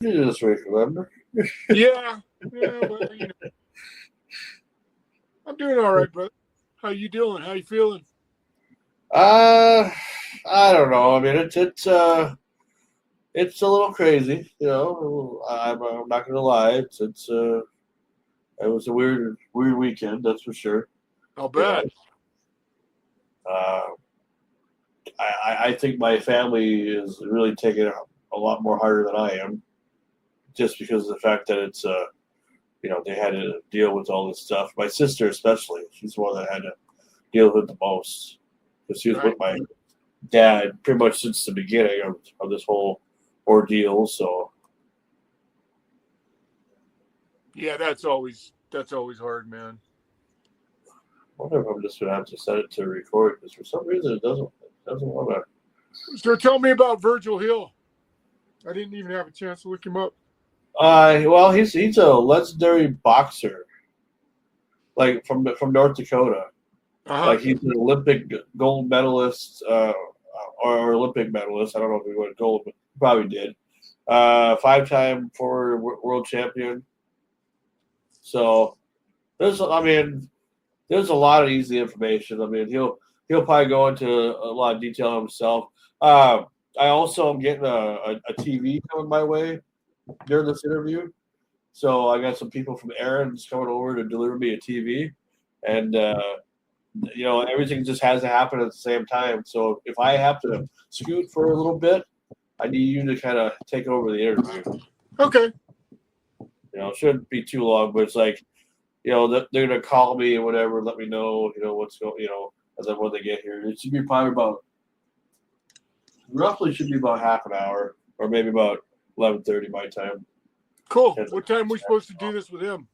this week, remember? Yeah, well, I'm doing all right, brother. How you doing? How you feeling? Uh, I don't know. I mean, it's a little crazy, I'm not gonna lie. It was a weird weekend, that's for sure. I'll You know, bet. uh, I think my family is really taking it a lot more harder than I am, just because of the fact that they had to deal with all this stuff. My sister, especially, she's the one that had to deal with it the most because she was Right. with my dad pretty much since the beginning of this whole ordeal. So Yeah, that's always hard, man. I wonder if I'm just gonna have to set it to record because for some reason it doesn't want to. So tell me about Virgil Hill. I didn't even have a chance to look him up. Well, he's a legendary boxer, like from North Dakota. Uh huh. Like he's an Olympic gold medalist, or Olympic medalist. I don't know if he won gold, but he probably did. 5-time former world champion. So I mean, there's a lot of easy information. I mean, he'll probably go into a lot of detail himself. I also am getting a TV coming my way during this interview. So I got some people from Aaron's coming over to deliver me a TV, and everything just has to happen at the same time. So if I have to scoot for a little bit, I need you to kind of take over the interview. Okay. It shouldn't be too long, but it's like, they're gonna call me or whatever, let me know, what's going, and then when they get here, it should be probably roughly should be about half an hour or maybe about 11:30 my time. Cool. What time are we supposed to do this with him?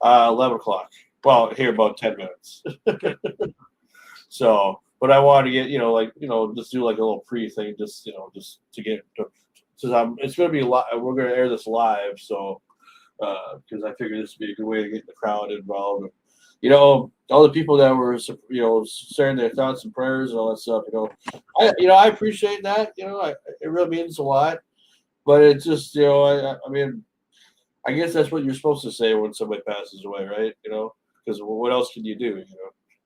11 o'clock. Well, here about 10 minutes. Okay. So, but I wanted to get, just do like a little pre thing, just to get, since it's going to be live, we're going to air this live. So, because I figured this would be a good way to get the crowd involved. All the people that were, sharing their thoughts and prayers and all that stuff, I appreciate that. It really means a lot. But it's just, I mean, I guess that's what you're supposed to say when somebody passes away, right? Because what else can you do?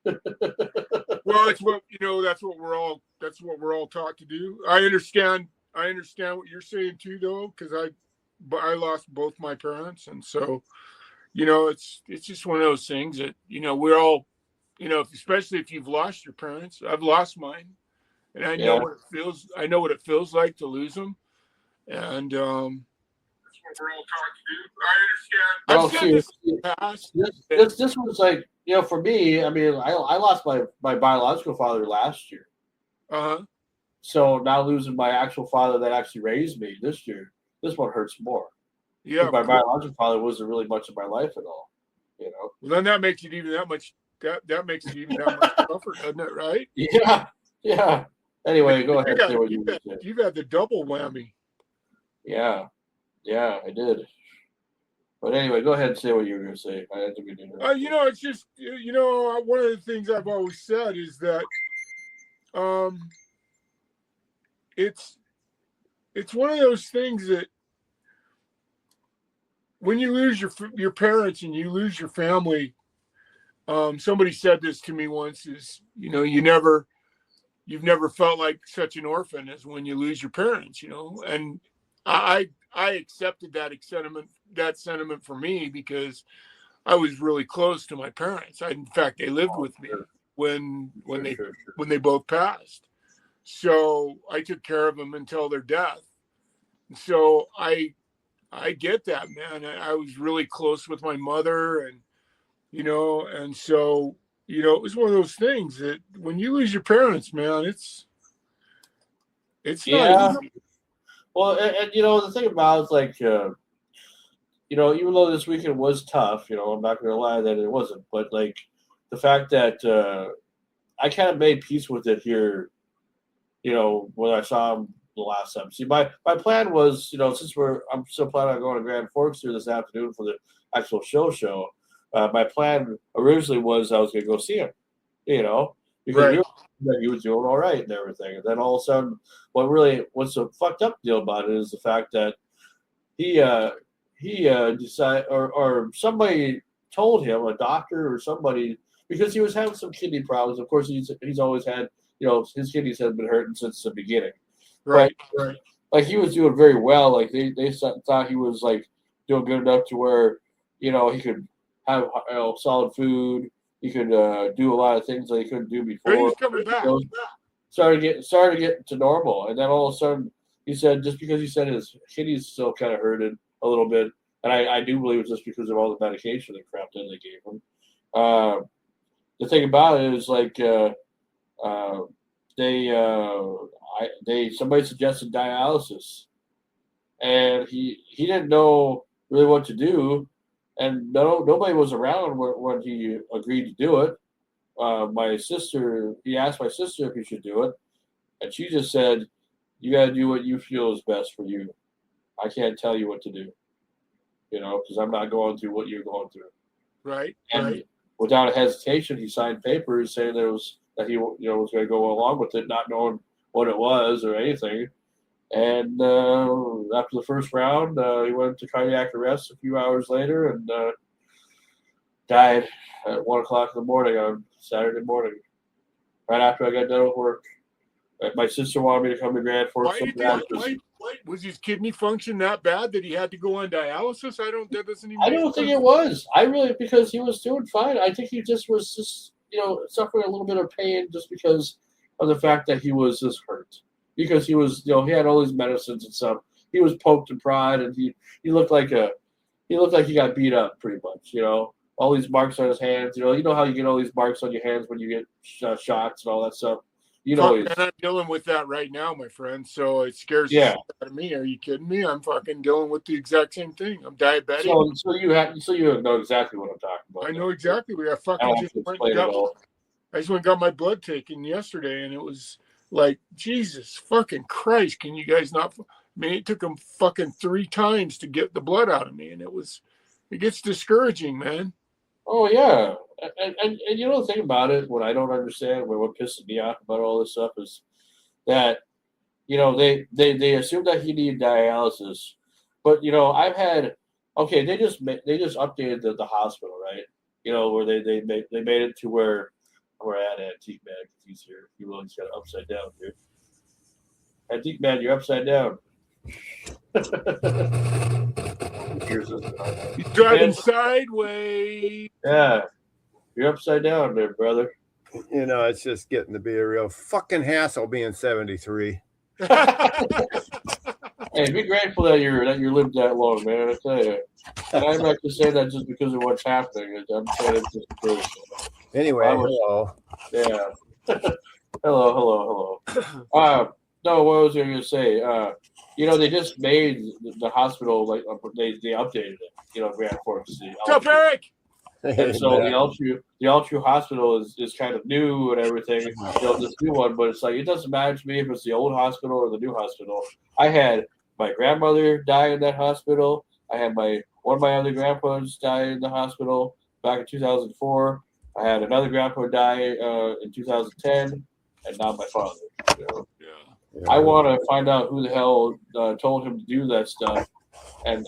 Well, it's what that's what we're all taught to do. I understand what you're saying too, though, because I lost both my parents, and so it's just one of those things that we're all, especially if you've lost your parents. I've lost mine, and I know Yeah. what it feels. I know what it feels like to lose them, and that's what we're all taught to do. I Well, understand. I've said this see, in the past. this was like, for me, I mean, I lost my biological father last year. Uh huh. So now losing my actual father that actually raised me this year, this one hurts more. Yeah. My biological father wasn't really much of my life at all. Well, then that makes it even that much. That makes it even that much tougher, doesn't it? Right? Yeah, yeah. Anyway, go ahead. Say what you were saying. You've had the double whammy. Yeah, I did. But anyway, go ahead and say what you were going to say. I had to be doing It's just one of the things I've always said is that it's one of those things that when you lose your parents and you lose your family, somebody said this to me once: is you've never felt like such an orphan as when you lose your parents, and I accepted that sentiment for me because I was really close to my parents. In fact, they lived with me when they both passed. So I took care of them until their death. So I get that, man. I was really close with my mother, and and so it was one of those things that when you lose your parents, man, it's not easy. Well, and the thing about it's like, even though this weekend was tough, I'm not going to lie that it wasn't, but like the fact that I kind of made peace with it here, when I saw him the last time. See, my plan was, since I'm still planning on going to Grand Forks here this afternoon for the actual show. My plan originally was I was going to go see him, because Right. he was doing all right and everything. And then all of a sudden, what's the fucked up deal about it is the fact that he decided, or somebody told him, a doctor or somebody, because he was having some kidney problems. Of course, he's always had, his kidneys have been hurting since the beginning. Right, but, right. Like he was doing very well. Like they thought he was like doing good enough to where, he could have solid food. He could do a lot of things that he couldn't do before. But he's coming back. Started getting to normal, and then all of a sudden he said, just because he said his kidneys still kind of hurted a little bit, and I do believe it's just because of all the medication and crap that they gave him. The thing about it is like somebody suggested dialysis, and he didn't know really what to do, and nobody was around when he agreed to do it. He asked my sister if he should do it, and she just said, "You got to do what you feel is best for you. I can't tell you what to do, because I'm not going through what you're going through." Right. And right. without a hesitation, he signed papers saying that he was going to go along with it, not knowing what it was or anything. And after the first round, he went to cardiac arrest a few hours later and died at 1 o'clock in the morning on Saturday morning, right after I got done with work. My sister wanted me to come to Grand Forks. Was his kidney function that bad that he had to go on dialysis? That doesn't even. I don't think it was. Because he was doing fine. I think he just was suffering a little bit of pain just because of the fact that he was just hurt. Because he was, he had all these medicines and stuff. He was poked and pried, and he looked like he got beat up pretty much. All these marks on his hands. You know how you get all these marks on your hands when you get shots and all that stuff. And I'm dealing with that right now, my friend. So it scares the shit out of me. Are you kidding me? I'm fucking dealing with the exact same thing. I'm diabetic. So you know exactly what I'm talking about. I know exactly. I just went and got my blood taken yesterday, and it was like, Jesus fucking Christ! Can you guys not? I mean, it took them fucking 3 times to get the blood out of me, and it gets discouraging, man. Oh yeah. And the thing about it, what I don't understand, what pisses me off about all this stuff is that, they assume that he needed dialysis, but they just updated the hospital, right? Where they made it to where we're at Antique Man, because he's here. He really got it upside down, dude. Antique Man, you're upside down. He's driving sideways. Yeah. You're upside down there, brother. It's just getting to be a real fucking hassle being 73. Hey, be grateful that you lived that long, man. I tell you. And I'm not just saying that just because of what's happening. I'm saying it just because. Anyway, hello. Yeah. hello. No, what was I going to say? They just made the hospital, like, they updated it. Grand Forks. What's up, Eric? And so the Altru hospital is kind of new and everything. This new one, but it's like, it doesn't matter to me if it's the old hospital or the new hospital. I had my grandmother die in that hospital. I had one of my other grandpas die in the hospital back in 2004. I had another grandpa die in 2010, and now my father. I want to find out who the hell told him to do that stuff, and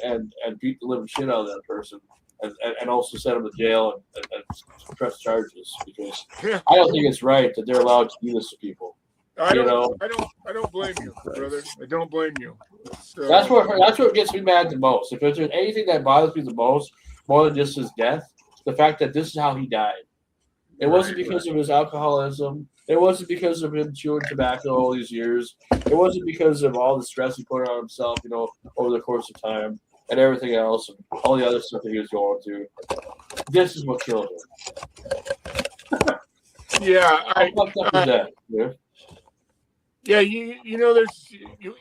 beat the living shit out of that person. And also send them to jail and press charges, because I don't think it's right that they're allowed to do this to people. I don't blame you, brother. I don't blame you. That's what gets me mad the most. If there's anything that bothers me the most, more than just his death, the fact that this is how he died. It wasn't because of his alcoholism. It wasn't because of him chewing tobacco all these years. It wasn't because of all the stress he put on himself, over the course of time. And everything else, and all the other stuff that he was going through. This is what killed him. Yeah,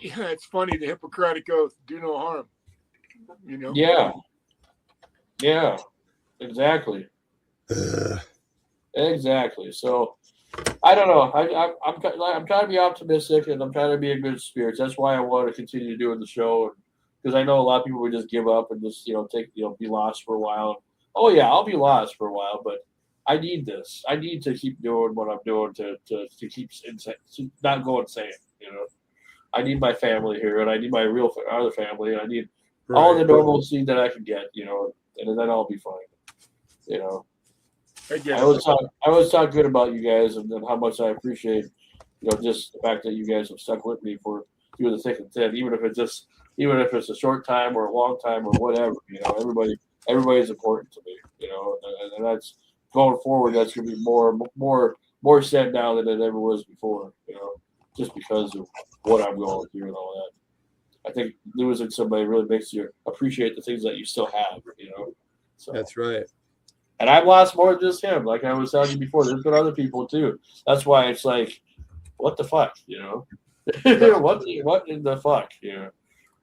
it's funny, the Hippocratic Oath, do no harm. Yeah, exactly. Exactly. So I don't know. I'm trying to be optimistic, and I'm trying to be in good spirits. That's why I want to continue doing the show. Because I know a lot of people would just give up and just, be lost for a while. Oh yeah, I'll be lost for a while, but I need this. I need to keep doing what I'm doing to keep to not go insane. I need my family here, and I need my real other family, and I need all the normalcy that I can get, you know, and then I'll be fine. You know, I always talk good about you guys and how much I appreciate, you know, just the fact that you guys have stuck with me for through the thick and thin, even if it's a short time or a long time or whatever. You know, everybody's important to me. You know, and that's going forward. That's going to be more said now than it ever was before. You know, just because of what I'm going through and all that. I think losing somebody really makes you appreciate the things that you still have, you know. So That's right. And I've lost more than just him. Like I was telling you before, there's been other people too. That's why it's like, what the fuck, you know? what in the fuck, you know?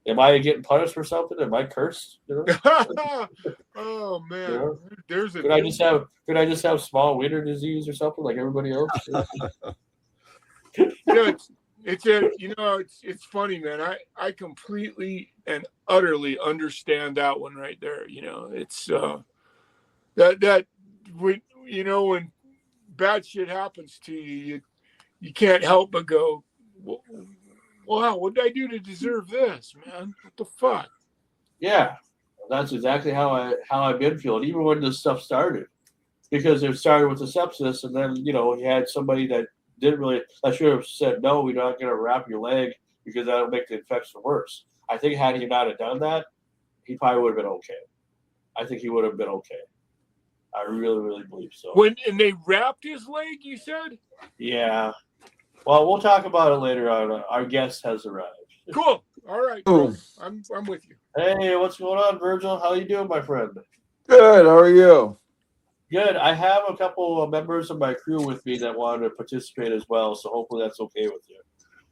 Am I getting punished for something? Am I cursed? You know? Oh man, you know? There's a. Could I just have small winter disease or something like everybody else? It's funny, man. I completely and utterly understand that one right there. You know, it's that when bad shit happens to you, you can't help but go, wow, what did I do to deserve this, man? What the fuck? Yeah, that's exactly how I've been feeling, even when this stuff started, because it started with the sepsis, and then you had somebody that didn't really. I should have said no. We're not going to wrap your leg because that'll make the infection worse. I think had he not have done that, he probably would have been okay. I think he would have been okay. I really, really believe so. And they wrapped his leg, you said? Yeah. Well, we'll talk about it later on. Our guest has arrived. Cool. All right. Bro. I'm with you. Hey, what's going on, Virgil? How you doing, my friend? Good. How are you? Good. I have a couple of members of my crew with me that wanted to participate as well, so hopefully that's okay with you.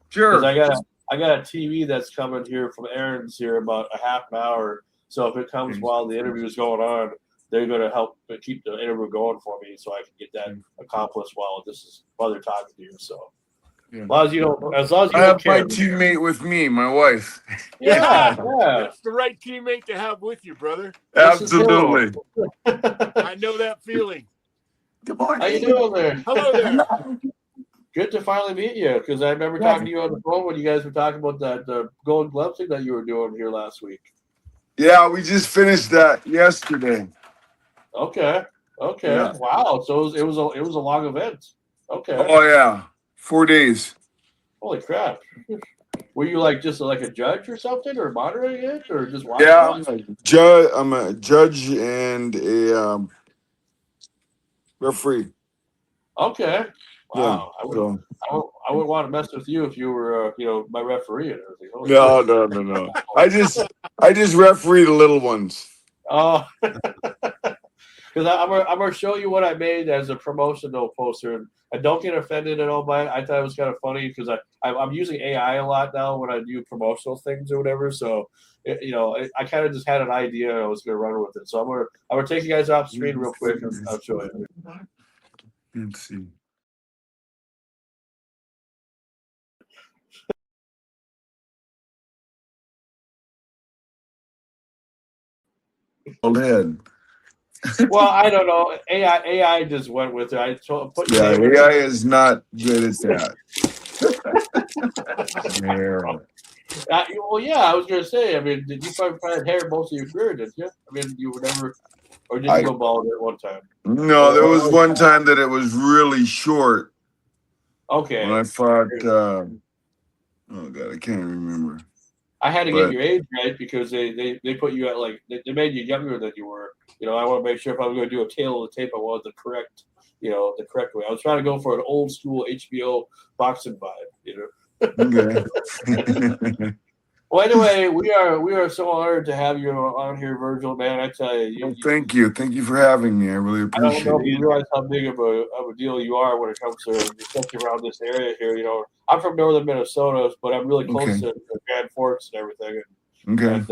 Sure. Because I got a TV that's coming here from Aaron's here about a half an hour. So if it comes while the interview is going on, they're going to help keep the interview going for me, so I can get that accomplished while they're talking to you. So as long as you don't, I have my teammate with me, my wife. Yeah. That's the right teammate to have with you, brother. Absolutely. I know that feeling. Good morning. How you doing there? Hello there. Good to finally meet you, because I remember talking to you on the phone when you guys were talking about the Golden Glove thing that you were doing here last week. Yeah, we just finished that yesterday. Okay. Yeah. Wow. So it was a long event. Okay. Oh yeah, 4 days. Holy crap. Were you just like a judge or something, or moderating it, or just watching? Yeah, I'm a judge and a referee. Okay. Wow. Yeah, I wouldn't want to mess with you if you were, my referee and everything. No. I just referee the little ones. Oh. Because I'm gonna show you what I made as a promotional poster, and don't get offended at all by it. I thought it was kind of funny because I'm using AI a lot now when I do promotional things or whatever. So I kind of just had an idea and I was gonna run with it. So I'm gonna take you guys off screen real quick and I'll show you. Let's see. Old head. Well, I don't know. AI just went with it. AI is not good at that. Well, yeah, I was gonna say. I mean, did you find hair most of your career? Did you? I mean, you were never, or did you go bald at one time? No, there was one time that it was really short. Okay. When I fought, oh god, I can't remember. I had to get your age right because they put you at they made you younger than you were. I want to make sure if I was going to do a tail of the tape, I wanted the correct way. I was trying to go for an old school HBO boxing vibe. Okay. Well, anyway, we are so honored to have you on here, Virgil. Man, I tell you. Thank you for having me. I really appreciate it. I don't know if you realize how big of a deal you are when it comes to especially around this area here. I'm from northern Minnesota, but I'm really close to Grand Forks and everything. And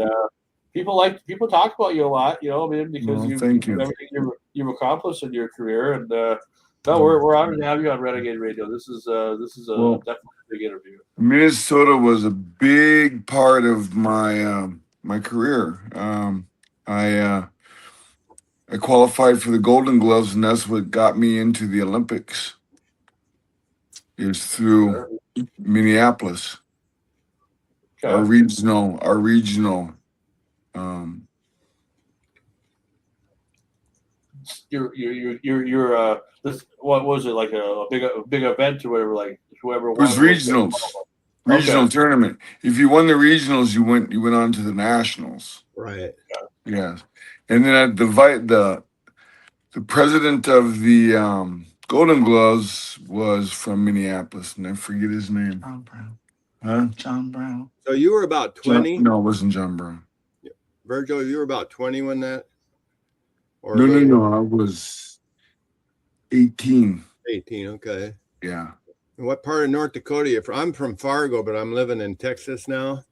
people talk about you a lot. Because everything you've accomplished in your career. And we're honored to have you on Renegade Radio. This is definitely a big interview. Minnesota was a big part of my my career. I qualified for the Golden Gloves, and that's what got me into the Olympics. It was through Minneapolis. Okay. Our regional You're this, what was it, like a big event or whatever, like whoever It was won regionals, Okay. tournament. If you won the regionals, you went on to the nationals. Right. Yes, and then at the president of the Golden Gloves was from Minneapolis, and I forget his name. John Brown. Huh? John Brown. So you were about 20? No, it wasn't John Brown. Virgil, you were about 20 when that? Or No. I was 18. 18, okay. Yeah. And what part of North Dakota are you from? I'm from Fargo, but I'm living in Texas now.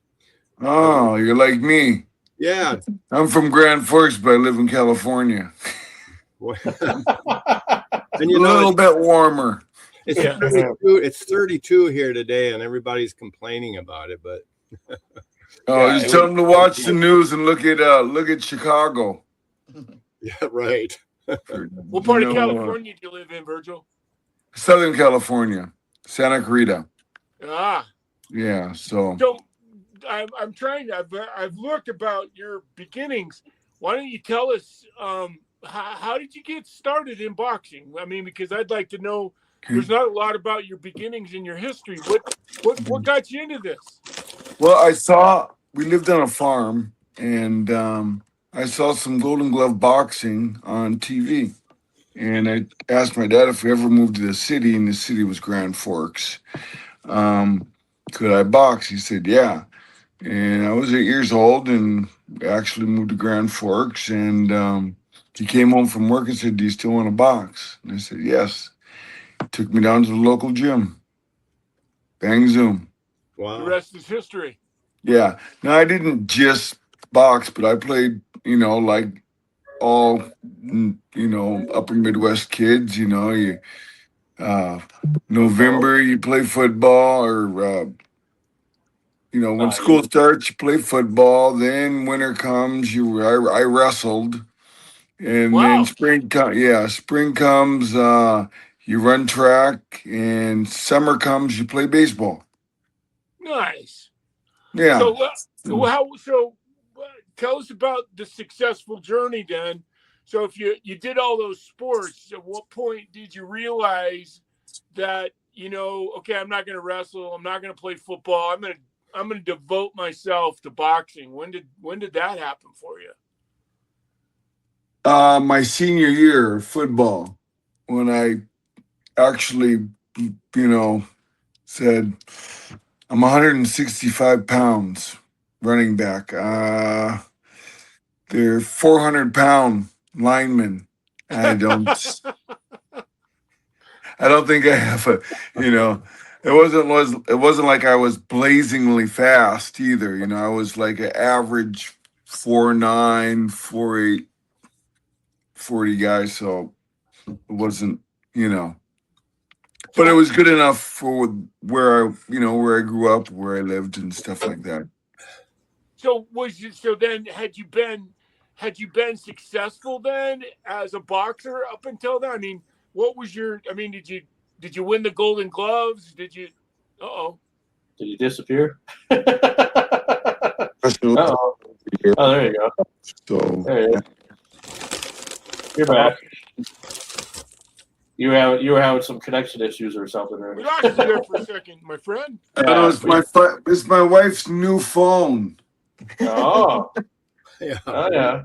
Oh, you're like me. Yeah. I'm from Grand Forks, but I live in California. And A little bit warmer. it's, Yeah. 32, it's 32 here today, and everybody's complaining about it. But Oh, Yeah, just it tell was- them to watch the news and look at Chicago. yeah, right. What part of You know, California do you live in, Virgil? Southern California, Santa Clarita. Ah, Yeah. So so I'm trying to. I've looked about your beginnings. Why don't you tell us how did you get started in boxing? I mean, because I'd like to know. There's not a lot about your beginnings and your history. What got you into this? well, we lived on a farm, and I saw some Golden Glove boxing on TV. And I asked my dad if we ever moved to the city, and the city was Grand Forks. Could I box? He said, yeah. And I was 8 years old and actually moved to Grand Forks. And he came home from work and said, do you still want to box? And I said, yes. Took me down to the local gym. Bang, zoom. The Wow. rest is history. Yeah. Now, I didn't just box, but I played, like all, upper Midwest kids, November, you play football, or, when school starts, you play football. Then winter comes, I wrestled. And Wow. then spring comes, you run track, and summer comes, you play baseball. Nice. Yeah. So tell us about the successful journey then. So if you did all those sports, at what point did you realize that, okay, I'm not going to wrestle, I'm not going to play football, I'm going to devote myself to boxing? When did that happen for you? My senior year of football, when I actually, said, I'm 165 pounds running back. They're 400-pound linemen. I don't think I have it wasn't like I was blazingly fast either. I was like an average 4'9", 4'8", 40 guy. So it wasn't, but it was good enough for where I grew up, where I lived and stuff like that. So then had you been successful then as a boxer up until then? I mean, did you win the Golden Gloves? Did you? Did you disappear? Oh, Oh, there you go. so There you go. You're back. You were having some connection issues or something, We right? lost you there for a second, my friend. it's my wife's new phone. Oh, Yeah. oh yeah.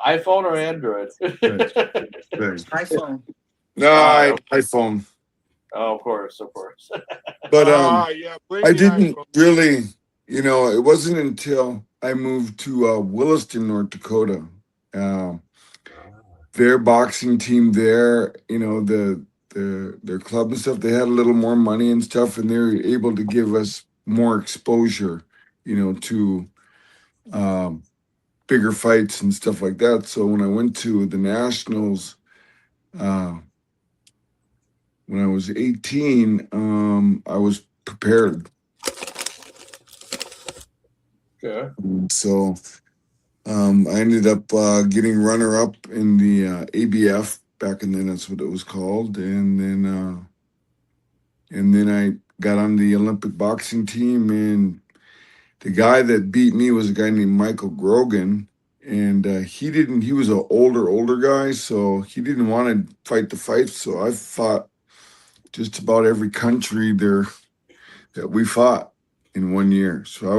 iPhone or Android? iPhone. No, iPhone. Oh, of course. But Yeah, blame I the didn't iPhone. really, it wasn't until I moved to Williston, North Dakota. Their boxing team there, their club and stuff, they had a little more money and stuff, and they were able to give us more exposure, to bigger fights and stuff like that. So when I went to the Nationals, when I was 18, I was prepared. Okay. So I ended up getting runner-up in the ABF back in then. That's what it was called, and then I got on the Olympic boxing team, and the guy that beat me was a guy named Michael Grogan, and he was an older guy, so he didn't want to fight the fights. So I fought just about every country there that we fought in 1 year. So I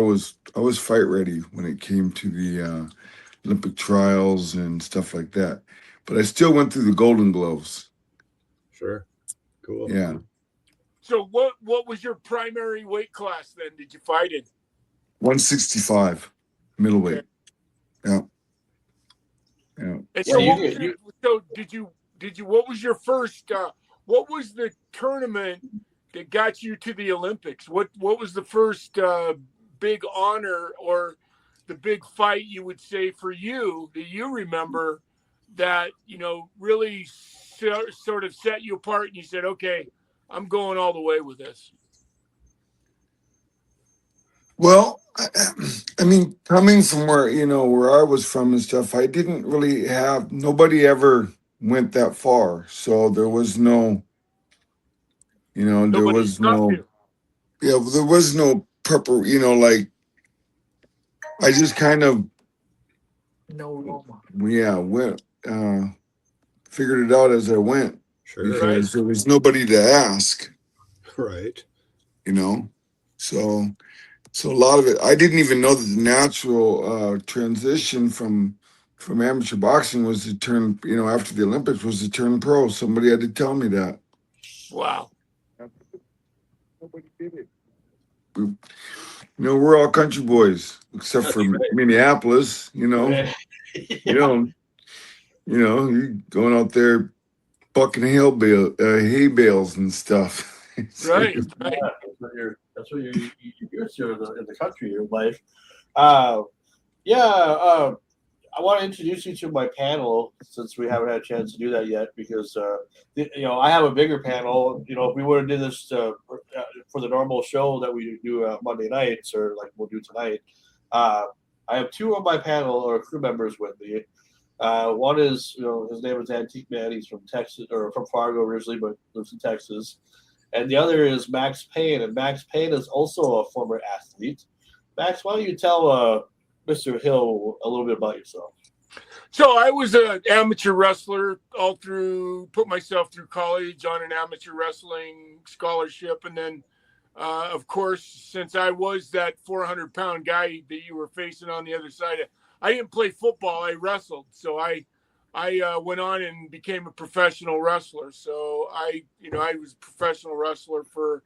was fight ready when it came to the Olympic trials and stuff like that. But I still went through the Golden Gloves. Sure. Cool. Yeah. So what was your primary weight class then? Did you fight in? 165 middleweight. Okay. Yeah. Yeah. And Yeah, so, did you? What was your first? What was the tournament that got you to the Olympics? What was the first big honor or the big fight you would say for you that you remember that really sort of set you apart and you said, okay, I'm going all the way with this? Well, I mean, coming from where I was from and stuff, I didn't really have, nobody ever went that far. So there was no, there Nobody was stopped no, you. yeah, there was no prepper, like I just kind of, went, figured it out as I went Sure. because there was nobody to ask, Right. So a lot of it, I didn't even know that the natural transition from amateur boxing was to turn, after the Olympics was to turn pro. Somebody had to tell me that. Wow. Nobody did it. We're all country boys, except for Minneapolis. Right. You going out there bucking hay bales and stuff. Right. Yeah, that's what you're used to in the country, your life. I want to introduce you to my panel since we haven't had a chance to do that yet because I have a bigger panel. If we would have did this for the normal show that we do Monday nights or like we'll do tonight, I have two of my panel or crew members with me. One is his name is Antique Man. He's from Texas or from Fargo originally, but lives in Texas. And the other is Max Payne, and Max Payne is also a former athlete. Max, why don't you tell Mr. Hill a little bit about yourself? So I was an amateur wrestler put myself through college on an amateur wrestling scholarship. And then, of course, since I was that 400-pound guy that you were facing on the other side, I didn't play football, I wrestled. So I went on and became a professional wrestler. So I was a professional wrestler for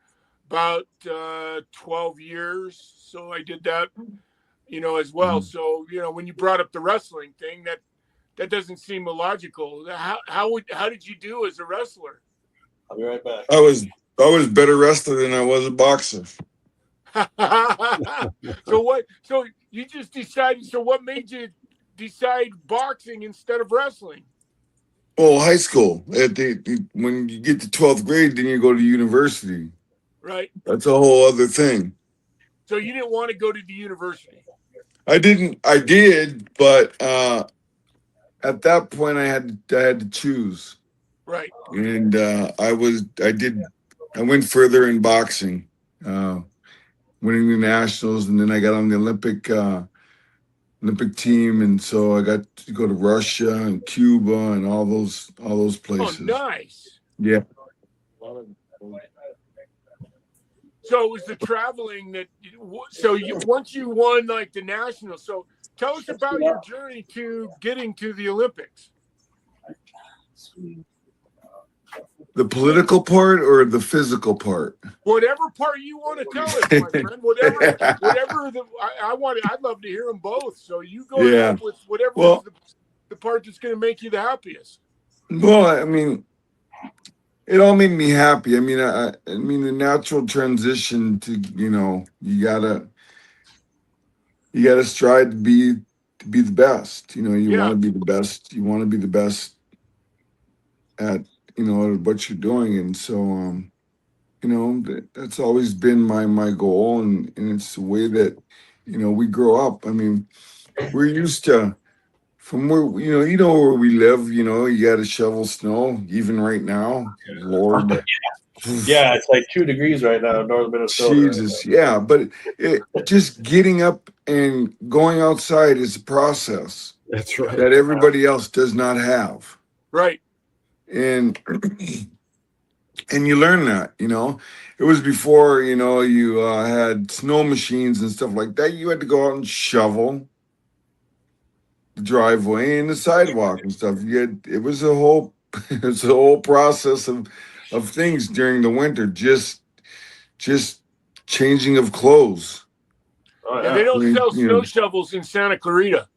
about 12 years. So I did that, as well. So, when you brought up the wrestling thing, that doesn't seem illogical. How did you do as a wrestler? I'll be right back. I was a better wrestler than I was a boxer. So you just decided, so what made you decide boxing instead of wrestling? Well, high school. When you get to 12th grade, then you go to university. Right. That's a whole other thing. So you didn't want to go to the university? I did, but at that point I had to choose. Right. And I went further in boxing, winning the nationals, and then I got on the Olympic team, and so I got to go to Russia and Cuba and all those places. Oh, nice. Yeah. So it was the traveling that. So once you won like the national. So tell us about your journey to getting to the Olympics. The political part or the physical part? Whatever part you want to tell us, my friend. I'd love to hear them both. So you go ahead with whatever the part that's going to make you the happiest. Well, I mean, it all made me happy. I mean, the natural transition to you gotta strive to be the best. You want to be the best. You want to be the best at what you're doing, and so that's always been my goal, and it's the way that we grow up. I mean, we're used to from where where we live. You got to shovel snow even right now. Lord, Yeah, it's like 2 degrees right now in northern Minnesota. Jesus, yeah, but just getting up and going outside is a process That's right. that everybody else does not have, Right. and you learn that. It was before you had snow machines and stuff like that. You had to go out and shovel the driveway and the sidewalk and stuff. It was a whole it's a whole process of things during the winter. Just changing of clothes. Oh, Yeah, they don't You sell know. snow shovels in Santa Clarita.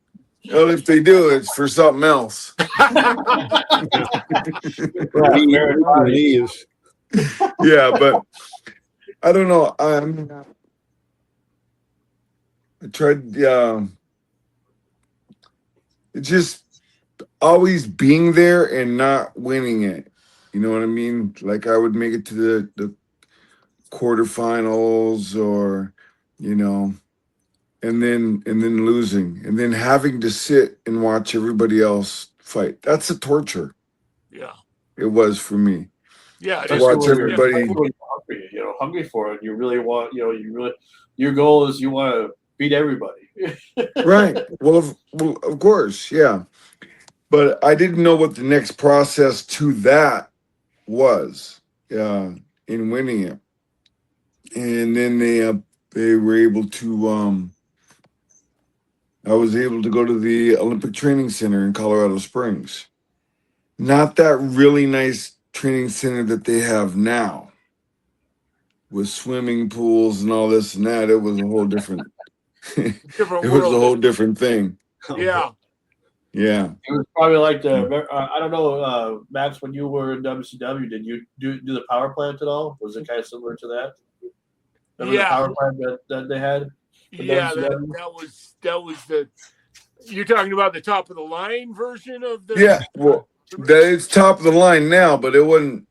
Well, if they do, it's for something else. Leaves. Yeah, but I don't know. I tried. It's just always being there and not winning it. You know what I mean? Like I would make it to the quarterfinals, or and then losing, and then having to sit and watch everybody else fight. That's a torture. Yeah. It was for me. Yeah. To watch everybody. Hungry for it. You really want, your goal is you want to beat everybody. Right. Well, of course, yeah. But I didn't know what the next process to that was, in winning it. And then they were able to. I was able to go to the Olympic Training Center in Colorado Springs. Not that really nice training center that they have now, with swimming pools and all this and that. It was a whole different. Different It was a world. whole different thing. Yeah. Yeah. It was probably like I don't know, Max, when you were in WCW, did you do the power plant at all? Was it kind of similar to that? Remember the power plant that they had? Yeah, that was the. You're talking about the top of the line version of the. Yeah. Well, that it's top of the line now, but it wasn't.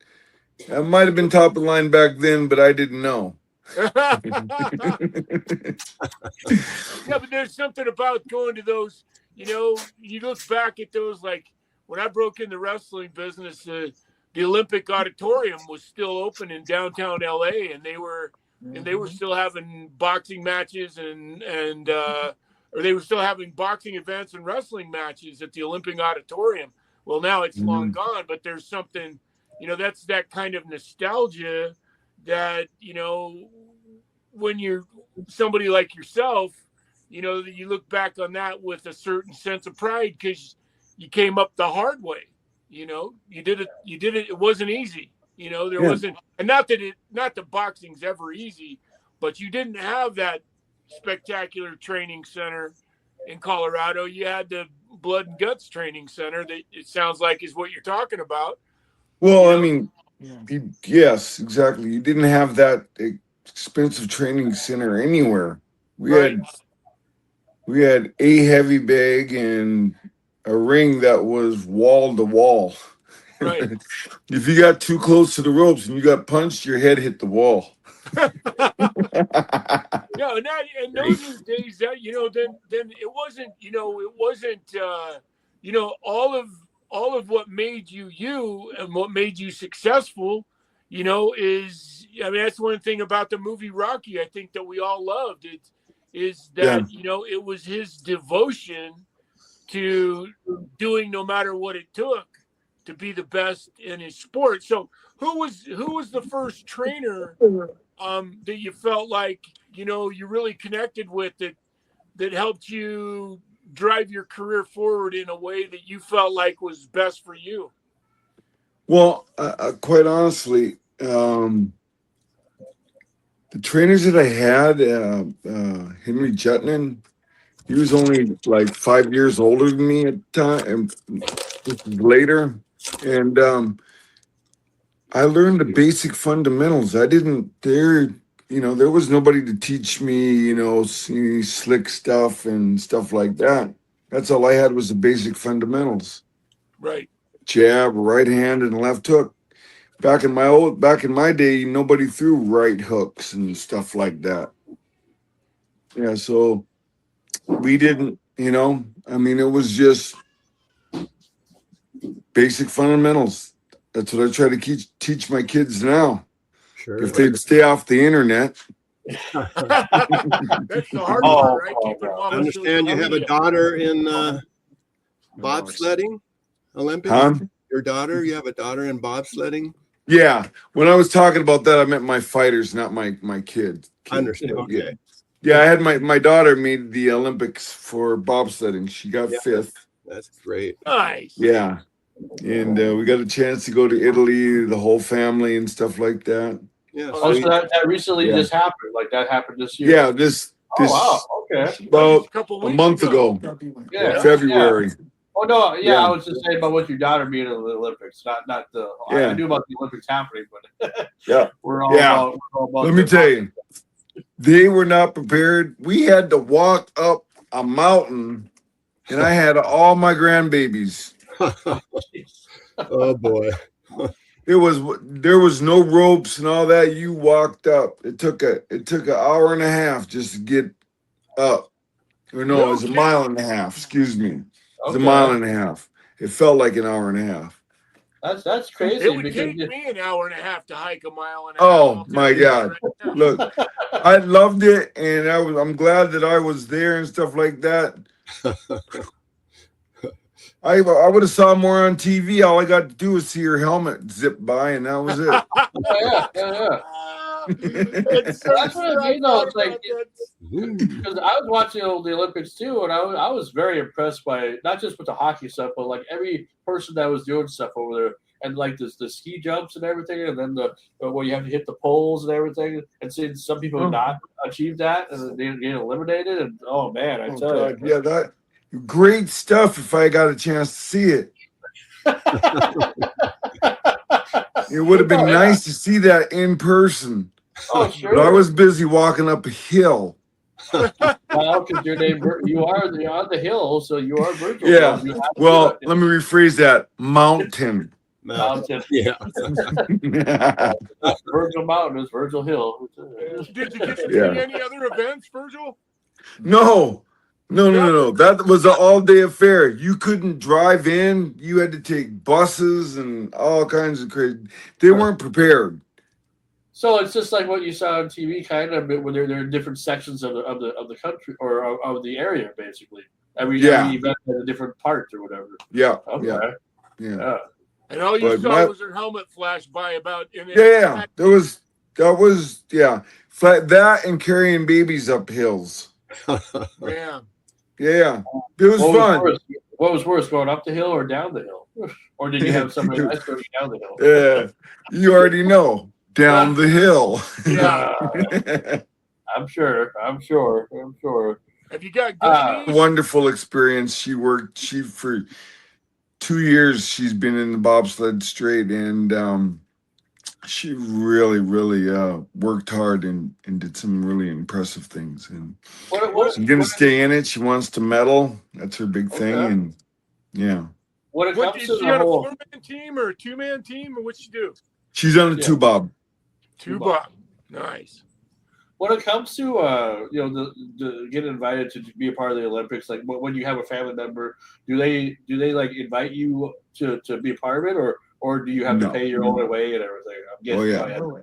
It might have been top of the line back then, but I didn't know. Yeah, but there's something about going to those. You look back at those, like when I broke in the wrestling business, the Olympic Auditorium was still open in downtown LA, and they were still having boxing matches or they were still having boxing events and wrestling matches at the Olympic Auditorium. Well, now it's long gone, but there's something, that's that kind of nostalgia that, when you're somebody like yourself, that you look back on that with a certain sense of pride because you came up the hard way. You did it. It wasn't easy. There wasn't, and not that boxing's ever easy, but you didn't have that spectacular training center in Colorado. You had the Blood and Guts Training Center that it sounds like is what you're talking about. Well, I mean, yes, exactly. You didn't have that expensive training center anywhere. We had a heavy bag and a ring that was wall to wall. Right. If you got too close to the ropes and you got punched, your head hit the wall. No, and those were days that then it wasn't all of what made you and what made you successful, is that's one thing about the movie Rocky I think that we all loved. Is that it was his devotion to doing no matter what it took to be the best in his sport. So who was the first trainer that you felt like you really connected with that helped you drive your career forward in a way that you felt like was best for you? Well, quite honestly, the trainers that I had, Henry Jutman, he was only like 5 years older than me at the time, and this is later. And I learned the basic fundamentals. There was nobody to teach me, slick stuff and stuff like that. That's all I had was the basic fundamentals. Right. Jab, right hand, and left hook. Back in my day, nobody threw right hooks and stuff like that. Yeah, so we didn't, it was just basic fundamentals. That's what I try to teach my kids now. Sure. if they'd stay off the internet. That's the hard Oh, part, right? oh, Keeping them God. off I of understand you social have a media. daughter in bobsledding Olympics. Huh? Your daughter, you have a daughter in bobsledding. Yeah. When I was talking about that, I meant my fighters, not my kid. I understand. Yeah. Okay. Yeah, I had my daughter made the Olympics for bobsledding. She got Yeah. 5th. That's great. Nice. Yeah. And we got a chance to go to Italy, the whole family and stuff like that. Yeah. Oh, so that recently Yeah. just happened. Like that happened this year. Yeah, this Oh, wow. Okay. about Just a couple a weeks month ago, Yeah. February. Oh no, yeah, Yeah. I was just saying about what your daughter being in the Olympics, not the. Yeah. I knew about the Olympics happening, but Yeah. we're all Yeah. about. Let me tell you, they were not prepared. We had to walk up a mountain, and I had all my grandbabies. Oh boy. There was no ropes and all that. You walked up. It took an hour and a half just to get up. Or no, it was a mile and a half. Excuse me. It was a mile and a half. It felt like an hour and a half. That's crazy. It would because take me an hour and a half to hike a mile and a half. Oh I'll tell my you God! that right now. Look, I loved it, and I'm glad that I was there and stuff like that. I would have saw more on TV. All I got to do was see her helmet zip by, and that was it. yeah. It's so That's what I mean, though. It's like Ooh. because I was watching the Olympics too, and I was very impressed by not just with the hockey stuff, but like every person that was doing stuff over there, and like the ski jumps and everything, and then the where you have to hit the poles and everything, and seeing some people not achieve that and they get eliminated, and oh man, I tell you, yeah, that great stuff. If I got a chance to see it, it would have been nice to see that in person. Oh sure. But I was busy walking up a hill. Well, because your name, you are on the hill, so you are Virgil. Yeah. So you have to Well, do it. let me rephrase that. Mountain. Mountain. Yeah. Not Virgil Mountain is Virgil Hill. Did you get to Yeah. see any other events, Virgil? No. That was an all-day affair. You couldn't drive in. You had to take buses and all kinds of crazy. They weren't prepared. So it's just like what you saw on TV, kind of, when there are different sections of the country or of the area, basically. Every event has a different part or whatever. Yeah. Okay. Yeah. And all you But saw was her helmet flash by about. Yeah. That was flat that and carrying babies up hills. Yeah. Yeah. It was fun. What was worse, going up the hill or down the hill? Or did you have somebody else going down the hill? Yeah. You already know. Down the hill. Yeah. I'm sure. Have you got good knees? Wonderful experience. She for 2 years she's been in the bobsled straight, and she really worked hard and did some really impressive things, and she's gonna stay in it. She wants to medal. That's her big thing. And yeah, When it What comes is to she the on a whole, 4-man team or a 2-man team or what she do? she's on a 2-bob. 2-bob. Nice. when it comes to the get invited to be a part of the Olympics, like when you have a family member, do they like invite you to be a part of it, or do you have to pay your own way and everything? I'm guessing. Oh, yeah. you have to pay your own way.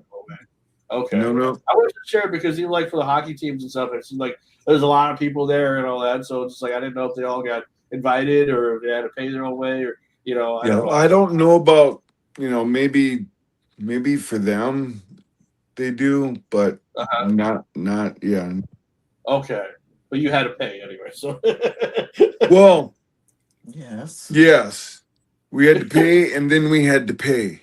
Okay. No. I wasn't sure because even like for the hockey teams and stuff, it seems like there's a lot of people there and all that. So it's just like I didn't know if they all got invited or if they had to pay their own way or I don't know about maybe for them they do, but not yeah. Okay, but you had to pay anyway. So Well, Yes. we had to pay, and then we had to pay.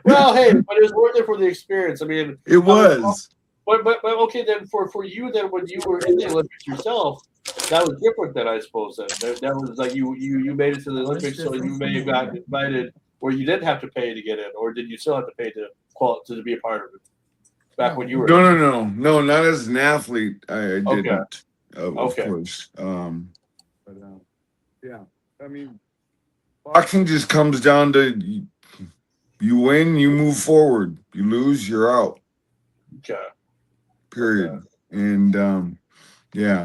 well, hey, but it was worth it for the experience. I mean, It was. But okay, then for you, then when you were in the Olympics yourself, that was different. Then I suppose that was like you made it to the Olympics, so you may have gotten invited where you didn't have to pay to get in, or did you still have to pay to be a part of it? Back when you were No, not as an athlete. I didn't. Of course. Yeah. I mean, boxing just comes down to you win, you move forward. You lose, you're out. Okay. Period. Okay. And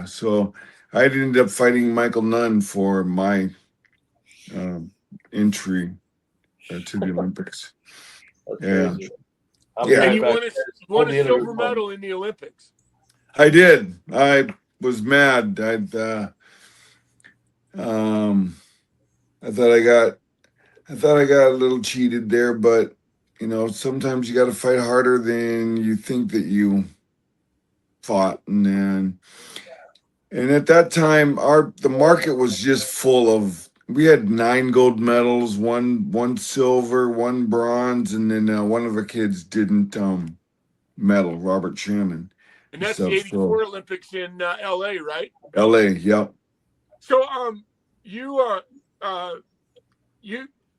so I ended up fighting Michael Nunn for my entry. to the Olympics. That's Yeah. crazy. I'm Yeah. And you back won there. a, won Only a interview silver one. medal in the Olympics. I did. I was mad. I thought I got a little cheated there, but you know, sometimes you got to fight harder than you think that you fought, and at that time, the market was just full of. We had 9 gold medals, one silver, 1 bronze, and then one of the kids didn't medal, Robert Shannon. And that's So, the '84 Olympics in LA, right? LA, yep. So you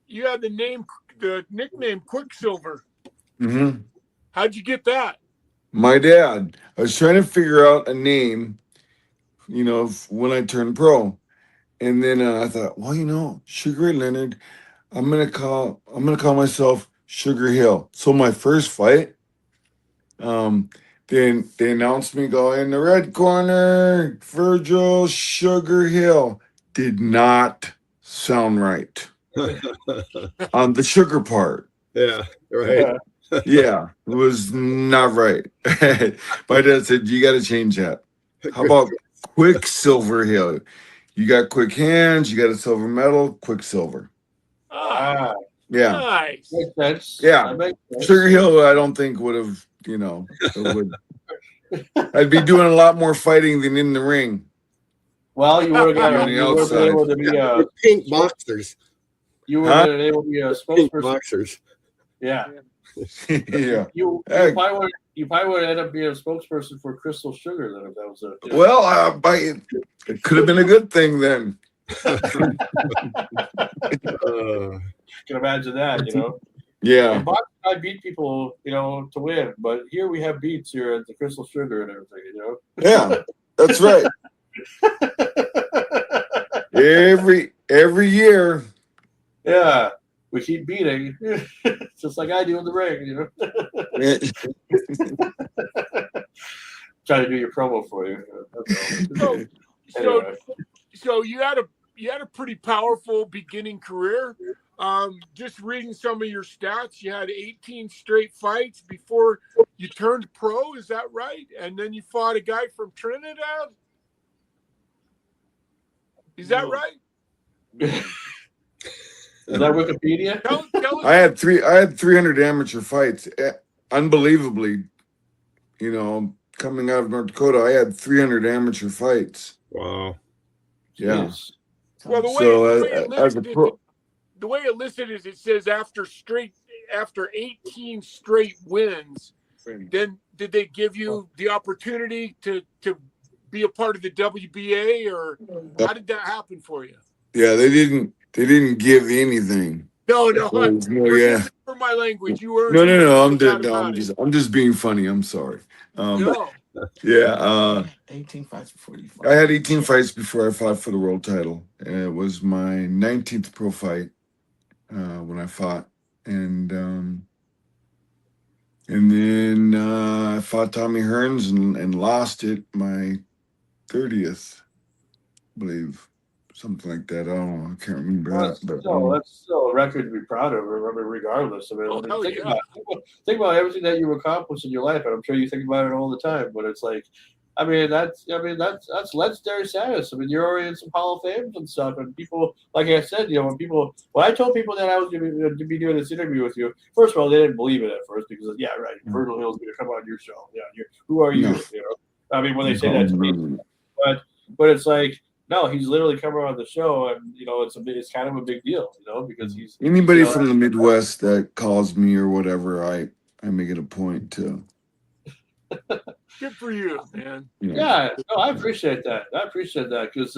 you had the nickname Quicksilver. Mm-hmm. How'd you get that? My dad. I was trying to figure out a name, you know, when I turned pro, and then I thought, well, you know, Sugar Ray Leonard. I'm gonna call myself Sugar Hill. So my first fight, then they announced me go in the red corner, Virgil Sugar Hill. Did not sound right on the sugar part. Yeah, right. Yeah, it was not right. My dad said, you got to change that. How about Quicksilver Hill? You got quick hands, you got a silver medal, Quicksilver. Ah, Yeah. nice. Makes sense. Yeah. That makes sense. Sugar Hill, I don't think would have, you know, I'd be doing a lot more fighting than in the ring. Well, you would have On the you would have been outside. able to be a Pink boxers. you would have been able to be a Pink spokesperson. boxers. Yeah. Yeah. You Hey. probably would end up being a spokesperson for Crystal Sugar then if that was a you know. Well, it could have been a good thing then. You can imagine that, you know. Yeah. And boxing, I beat people, you know, to win, but here we have beats here at the Crystal Sugar and everything, you know. Yeah. That's right. Every year. Yeah, we keep beating, just like I do in the ring, you know. Trying to do your promo for you. So you had a pretty powerful beginning career. Just reading some of your stats, you had 18 straight fights before you turned pro. Is that right? And then you fought a guy from Trinidad. Is that right? Is that Wikipedia? Tell us. I had 300 amateur fights. Unbelievably, you know, coming out of North Dakota, I had 300 amateur fights. Wow. Yeah. Jeez. Well, the way it listed is it says after 18 straight wins, then did they give you the opportunity to be a part of the WBA, or how did that happen for you? Yeah, they didn't give anything. No, yeah. For my language, you were No. I'm just being funny. I'm sorry. No. Yeah. 18 fights before you fought. I had 18 fights before I fought for the world title. It was my 19th pro fight when I fought, and then I fought Tommy Hearns and lost it my 30th, I believe, something like that. I don't know. I can't remember Well, that. But that's still a record to be proud of. Remember, regardless of it. Oh, hell think yeah. about everything that you've accomplished in your life, and I'm sure you think about it all the time. But it's like, that's legendary status. I mean, you're already in some Hall of Fames and stuff, and people, like I said, you know, when I told people that I was going to be doing this interview with you, first of all, they didn't believe it at first because, yeah, right, Virgil Hill's going to come on your show. Yeah, who are you? No. You know, I mean, when they say that to me, but it's like, no, he's literally coming on the show, and you know, it's kind of a big deal, you know, because he's anybody from the Midwest that calls me or whatever, I make it a point to. Good for you, man. Yeah, no, I appreciate that. Because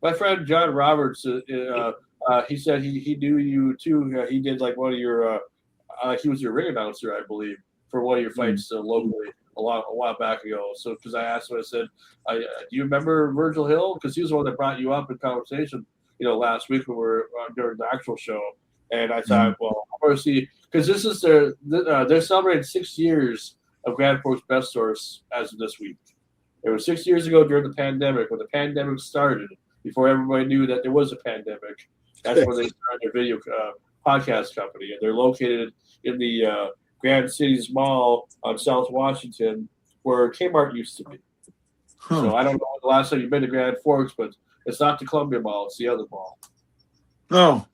my friend John Roberts, he said he knew you too. He did like one of your, he was your ring announcer, I believe, for one of your fights locally a while back ago. So because I asked him, I said, do you remember Virgil Hill? Because he was the one that brought you up in conversation, you know, last week when we were during the actual show. And I thought, well, I want to see, because this is they're celebrating 6 years of Grand Forks Best Source as of this week. It was 6 years ago during the pandemic, when the pandemic started, before everybody knew that there was a pandemic. That's when they started their video podcast company, and they're located in the Grand Cities Mall on South Washington, where Kmart used to be. Huh. So I don't know the last time you've been to Grand Forks, but it's not the Columbia Mall; it's the other mall. No.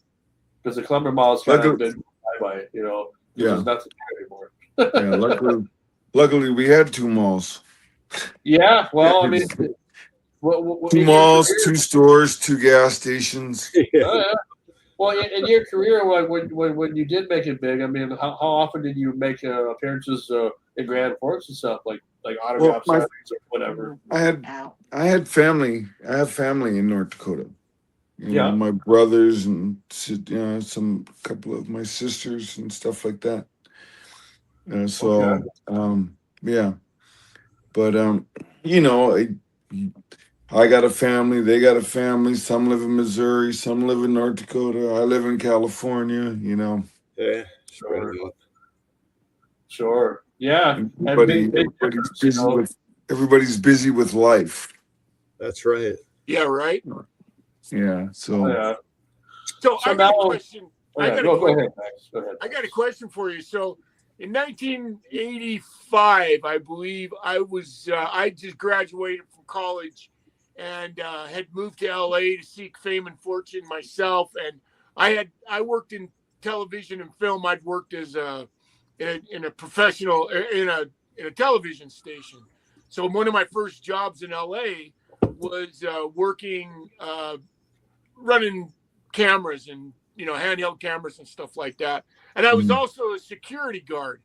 Because the Columbia Mall has kind of Luckily- been bye-bye, you know. Yeah. There's nothing there anymore. Yeah. Luckily, we had two malls. Yeah, well, I mean, what, Two in your malls, career- two stores, two gas stations. Yeah. yeah. Well, in your career, when you did make it big, I mean, how often did you make appearances in Grand Forks and stuff like autograph my- signings or whatever? I had family. I have family in North Dakota. You know, Yeah. my brothers and some couple of my sisters and stuff like that. So Okay. yeah, but you know, I got a family. They got a family. Some live in Missouri. Some live in North Dakota. I live in California. You know, Yeah. Sure. Sure. Yeah. And everybody's difference, busy with everybody's busy with life. That's right. Yeah, right. Yeah. So Yeah. So I got now- a question. Oh, yeah. Go ahead, Max. Go ahead. I got a question for you. So, in 1985, I believe I just graduated from college and had moved to LA to seek fame and fortune myself. And I worked in television and film. I'd worked as in a professional in a television station. So one of my first jobs in LA was working running cameras and handheld cameras and stuff like that. And I was also a security guard.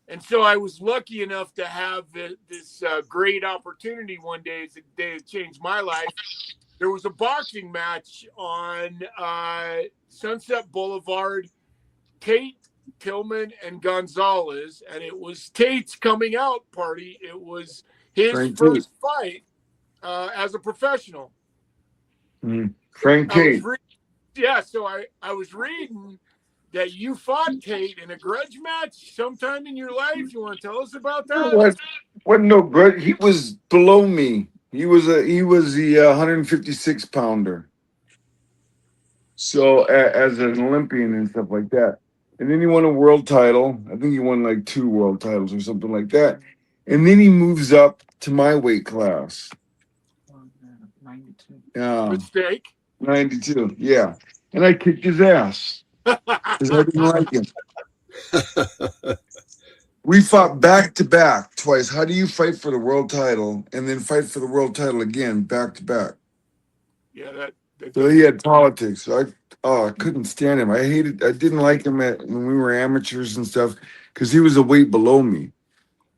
And so I was lucky enough to have this great opportunity one day. It's a day that changed my life. There was a boxing match on Sunset Boulevard, Tate, Tillman, and Gonzalez. And it was Tate's coming out party. It was his Frank first fight as a professional. Frank Tate. So I was reading that you fought Tate in a grudge match sometime in your life. You want to tell us about that? What? No grudge. He was below me. He was the 156 pounder. So as an Olympian and stuff like that, and then he won a world title. I think he won like 2 world titles or something like that. And then he moves up to my weight class. 92. Mistake. 92. Yeah, and I kicked his ass because I didn't like him. We fought back to back twice. How do you fight for the world title and then fight for the world title again back to back? Yeah, So he had politics. So I couldn't stand him. I didn't like him when we were amateurs and stuff because he was a weight below me.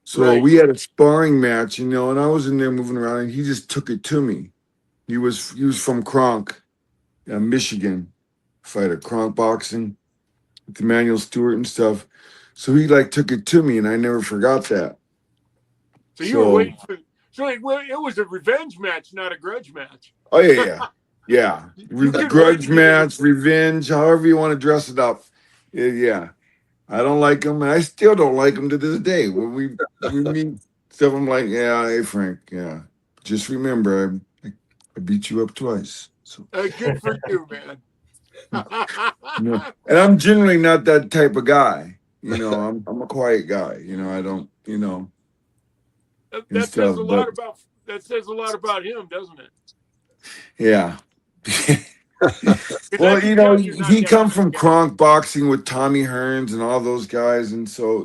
So Right. we had a sparring match, and I was in there moving around, and he just took it to me. He was from Kronk, Michigan, fighter, Kronk boxing, with Emmanuel Stewart and stuff. So he took it to me, and I never forgot that. So you were waiting for. So it was a revenge match, not a grudge match. Oh yeah. Grudge match, revenge, however you want to dress it up. Yeah. I don't like him, and I still don't like him to this day. When we meet stuff, I'm like, yeah, hey Frank, yeah. Just remember, I beat you up twice. So Good for you, man. and I'm generally not that type of guy. I'm a quiet guy. I don't. That says a lot about him, doesn't it? Yeah. 'Cause Well, I can tell you're not he that come kind from of guy. Kronk boxing with Tommy Hearns and all those guys, and so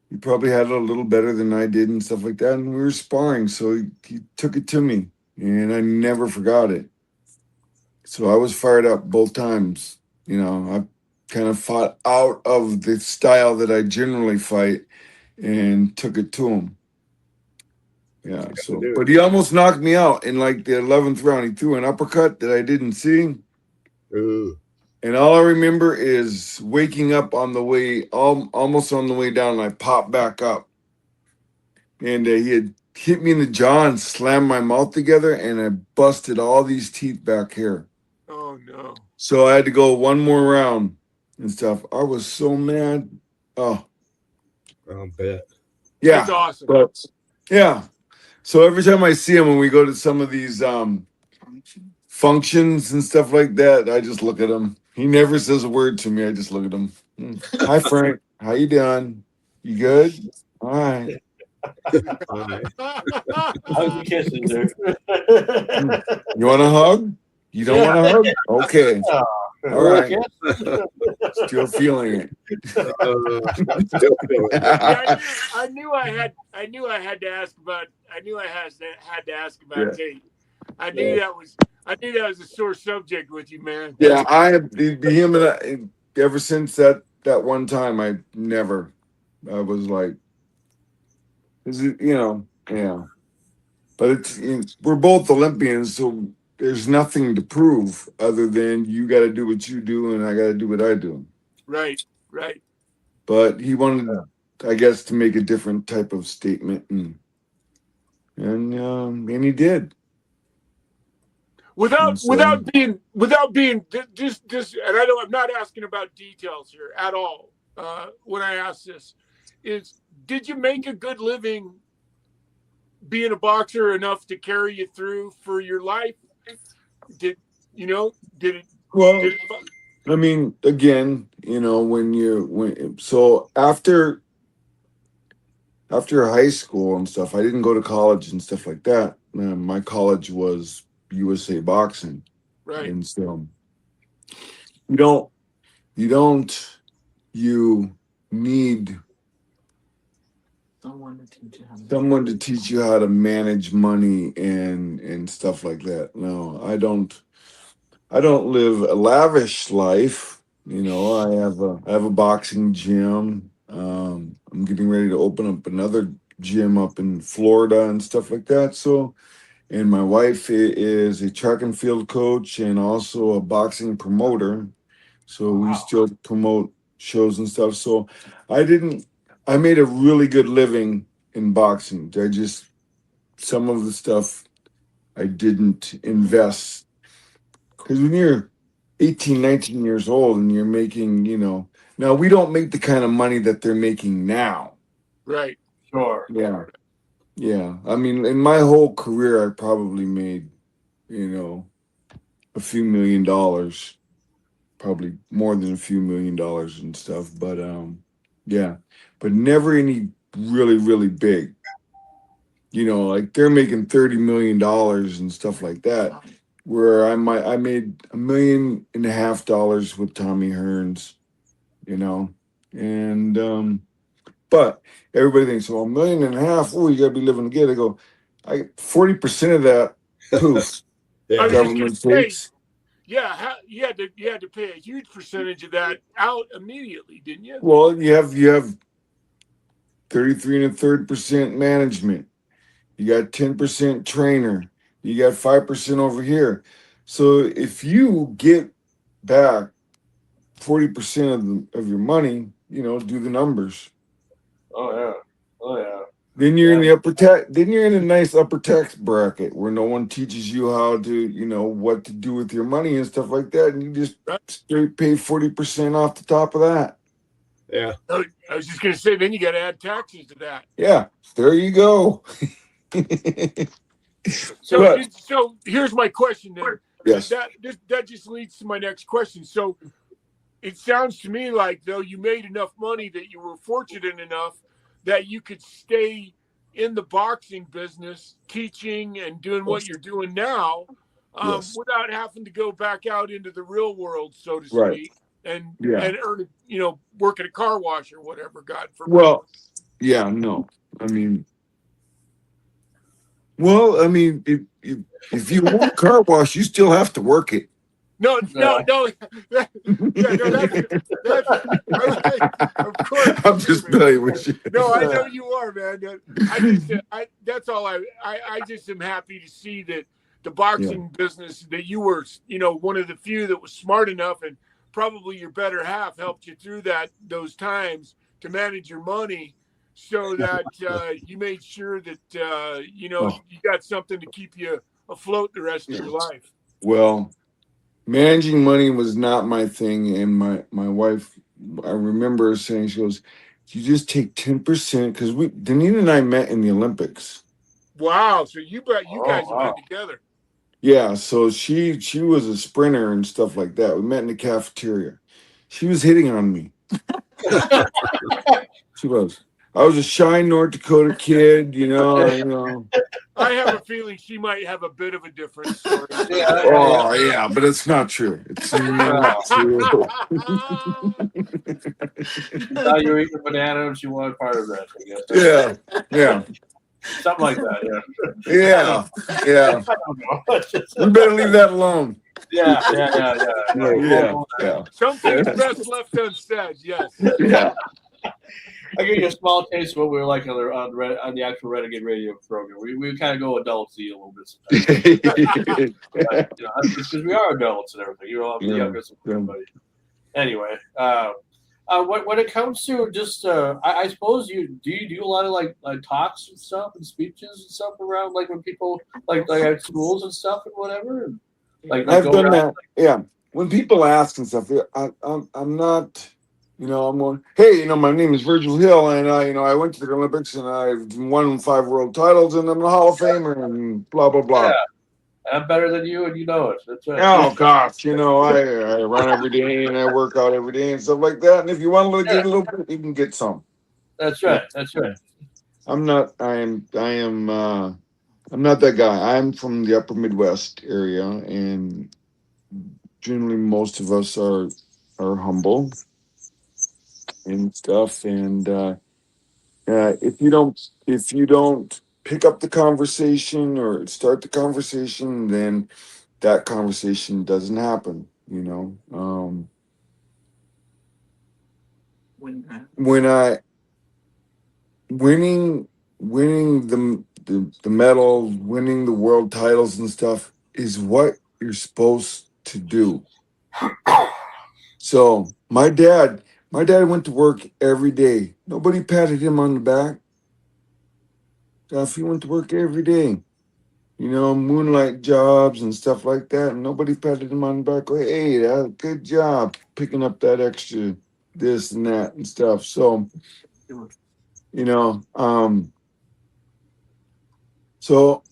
he probably had it a little better than I did and stuff like that. And we were sparring, so he took it to me, and I never forgot it. So I was fired up both times. I kind of fought out of the style that I generally fight, and took it to him. Yeah, but he almost knocked me out in the 11th round. He threw an uppercut that I didn't see. Ooh. And all I remember is waking up on the way, almost on the way down, and I popped back up. And he had hit me in the jaw and slammed my mouth together, and I busted all these teeth back here. Oh no! So I had to go one more round and stuff. I was so mad. Oh, I'll bet. yeah. That's awesome. But yeah. So every time I see him when we go to some of these functions and stuff like that, I just look at him. He never says a word to me. I just look at him. Hi, Frank. How you doing? You good? All right. How's the kisses there? You want a hug? You don't want a hug? Okay. All right. Still feeling it. Yeah, I knew I had to ask about. I knew I had to ask about Tate. I knew that was a sore subject with you, man. Yeah, I have him and I, ever since that one time. I was like, is it, yeah. But we're both Olympians, so there's nothing to prove other than you got to do what you do and I got to do what I do. Right. But he wanted, I guess, to make a different type of statement, and he did. Without being just and I'm not asking about details here at all. When I ask this, did you make a good living being a boxer enough to carry you through for your life? Did it? Well, I mean, again, so after high school and stuff, I didn't go to college and stuff like that. My college was USA Boxing, right? And so you need someone to teach you how to manage money and stuff like that. No, I don't live a lavish life. I have a boxing gym. I'm getting ready to open up another gym up in Florida and stuff like that. So, and my wife is a track and field coach and also a boxing promoter. So we still promote shows and stuff. So I made a really good living in boxing. Some of the stuff I didn't invest, because when you're 18, 19 years old and you're making, now we don't make the kind of money that they're making now. Right. Sure. Yeah. Yeah. I mean, in my whole career, I probably made, a few $1 million, probably more than a few $1 million and stuff. But, yeah, but never any really, really big, like they're making $30 million and stuff like that. Where I made $1.5 million with Tommy Hearns, and but everybody thinks, well, $1.5 million, oh, you gotta be living good. I go, 40% of that, poof, government takes. Yeah, you had to pay a huge percentage of that out immediately, didn't you? Well, you have 33 1/3% management. You got 10% trainer. You got 5% over here. So if you get back 40% of your money, do the numbers. Oh yeah. Then you're in the upper tax. Then you're in a nice upper tax bracket where no one teaches you how to, what to do with your money and stuff like that, and you just straight pay 40% off the top of that. Yeah. I was just gonna say, then you got to add taxes to that. Yeah, there you go. So here's my question then. Yes. That just leads to my next question. So it sounds to me like, though, you made enough money that you were fortunate enough that you could stay in the boxing business, teaching and doing what you're doing now, without having to go back out into the real world, so to speak, and earn, work at a car wash or whatever, God forbid. Well, yeah, no, I mean, if you want car wash, you still have to work it. No. That's of course. I'm just playing with you. No, I know you are, man. That's all. I just am happy to see that the boxing business, that you were, one of the few that was smart enough, and probably your better half helped you through those times to manage your money, so that you made sure that you got something to keep you afloat the rest of your life. Well, managing money was not my thing, and my wife, I remember her saying, she goes, "You just take 10%," because Denise and I met in the Olympics. Wow! So you guys have been together. Yeah, so she was a sprinter and stuff like that. We met in the cafeteria. She was hitting on me. She was. I was a shy North Dakota kid, I have a feeling she might have a bit of a different story. Oh yeah, but it's not true. It's not true. Now you're eating a banana and she wanted part of that, I guess. Yeah. Something like that, Yeah. I don't know. You better leave that alone. Yeah. Yeah. Some things best left unsaid. Yes. Yeah. I give you a small taste of what we were like on the actual Renegade radio program. We kind of go adulty a little bit sometimes. But, that's just because we are adults and everything. I'm the youngest of everybody. Anyway, when it comes to just, I suppose you do a lot of like talks and stuff and speeches and stuff around like when people like at schools and stuff and whatever. And, I've done that. Yeah. When people ask and stuff, I'm not. I'm going, hey, my name is Virgil Hill, and I went to the Olympics, and I've won 5 world titles, and I'm a Hall of Famer, and blah, blah, blah. Yeah. I'm better than you, and you know it. That's right. Oh, gosh, I run every day, and I work out every day, and stuff like that, and if you want to get a little bit, you can get some. That's right. That's right. I'm not that guy. I'm from the upper Midwest area, and generally most of us are humble and stuff, and if you don't pick up the conversation or start the conversation, then that conversation doesn't happen. When I winning the medals, winning the world titles and stuff is what you're supposed to do. So my dad went to work every day. Nobody patted him on the back. He went to work every day, moonlight jobs and stuff like that. And nobody patted him on the back. Like, hey, good job picking up that extra this and that and stuff. So, so